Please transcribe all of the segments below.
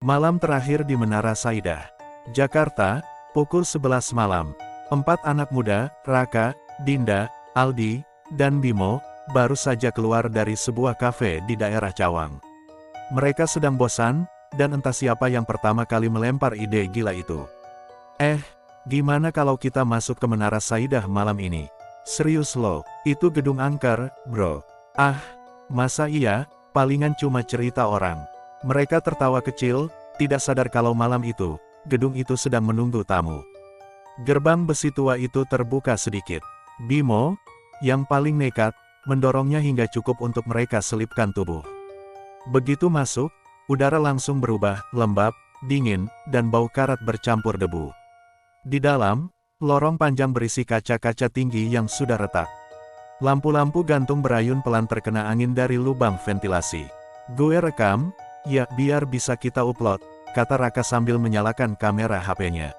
Malam terakhir di Menara Saidah, Jakarta, pukul 11 malam. 4 anak muda, Raka, Dinda, Aldi, dan Bimo, baru saja keluar dari sebuah kafe di daerah Cawang. Mereka sedang bosan, dan entah siapa yang pertama kali melempar ide gila itu. Gimana kalau kita masuk ke Menara Saidah malam ini? Serius loh, itu gedung angker, bro. Masa iya, palingan cuma cerita orang. Mereka tertawa kecil, tidak sadar kalau malam itu, gedung itu sedang menunggu tamu. Gerbang besi tua itu terbuka sedikit. Bimo, yang paling nekat, mendorongnya hingga cukup untuk mereka selipkan tubuh. Begitu masuk, udara langsung berubah, lembab, dingin, dan bau karat bercampur debu. Di dalam, lorong panjang berisi kaca-kaca tinggi yang sudah retak. Lampu-lampu gantung berayun pelan terkena angin dari lubang ventilasi. Gue rekam, ya biar bisa kita upload, kata Raka sambil menyalakan kamera HP-nya.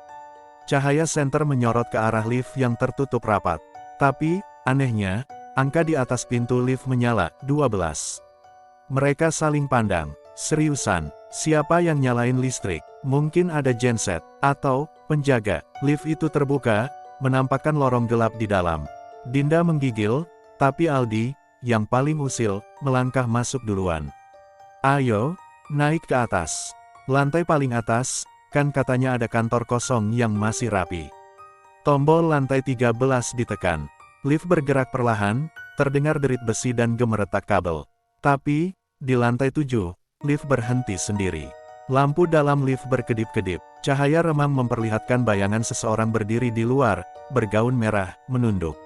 Cahaya senter menyorot ke arah lift yang tertutup rapat. Tapi, anehnya, angka di atas pintu lift menyala, 12. Mereka saling pandang. Seriusan, siapa yang nyalain listrik? Mungkin ada genset, atau penjaga. Lift itu terbuka, menampakkan lorong gelap di dalam. Dinda menggigil, tapi Aldi, yang paling usil, melangkah masuk duluan. Ayo, naik ke atas. Lantai paling atas, kan katanya ada kantor kosong yang masih rapi. Tombol lantai 13 ditekan. Lift bergerak perlahan, terdengar derit besi dan gemeretak kabel. Tapi, di lantai 7, lift berhenti sendiri. Lampu dalam lift berkedip-kedip. Cahaya remang memperlihatkan bayangan seseorang berdiri di luar, bergaun merah, menunduk.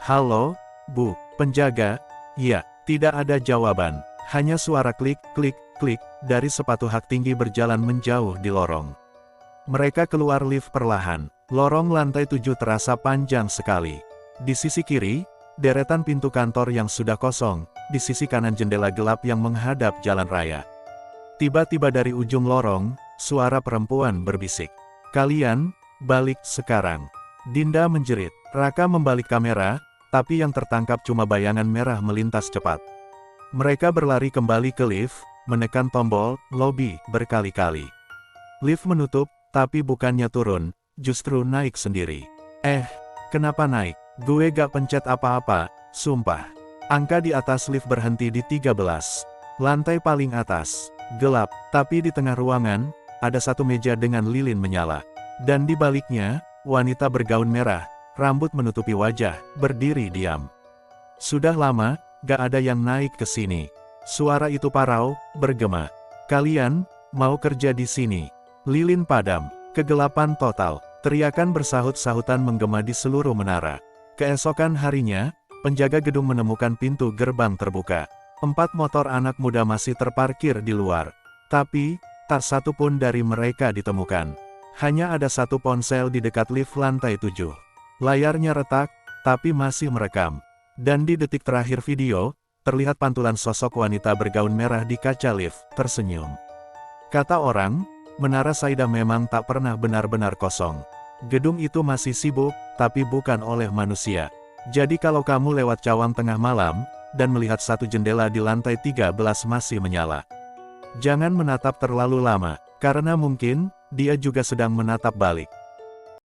Halo, Bu, penjaga? Ya, tidak ada jawaban. Hanya suara klik, klik, klik, dari sepatu hak tinggi berjalan menjauh di lorong. Mereka keluar lift perlahan. Lorong lantai 7 terasa panjang sekali. Di sisi kiri, deretan pintu kantor yang sudah kosong, di sisi kanan jendela gelap yang menghadap jalan raya. Tiba-tiba dari ujung lorong, suara perempuan berbisik. Kalian, balik sekarang. Dinda menjerit. Raka membalik kamera, tapi yang tertangkap cuma bayangan merah melintas cepat. Mereka berlari kembali ke lift, menekan tombol lobi berkali-kali. Lift menutup, tapi bukannya turun, justru naik sendiri. Kenapa naik? Gue gak pencet apa-apa, sumpah. Angka di atas lift berhenti di 13. Lantai paling atas, gelap, tapi di tengah ruangan, ada satu meja dengan lilin menyala. Dan di baliknya, wanita bergaun merah, rambut menutupi wajah, berdiri diam. Sudah lama, gak ada yang naik ke sini. Suara itu parau, bergema. Kalian, mau kerja di sini? Lilin padam, kegelapan total, teriakan bersahut-sahutan menggema di seluruh menara. Keesokan harinya, penjaga gedung menemukan pintu gerbang terbuka. 4 motor anak muda masih terparkir di luar. Tapi, tak satu pun dari mereka ditemukan. Hanya ada satu ponsel di dekat lift lantai 7. Layarnya retak, tapi masih merekam. Dan di detik terakhir video, terlihat pantulan sosok wanita bergaun merah di kaca lift, tersenyum. Kata orang, Menara Saidah memang tak pernah benar-benar kosong. Gedung itu masih sibuk, tapi bukan oleh manusia. Jadi kalau kamu lewat Cawang tengah malam, dan melihat satu jendela di lantai 13 masih menyala, jangan menatap terlalu lama, karena mungkin, dia juga sedang menatap balik.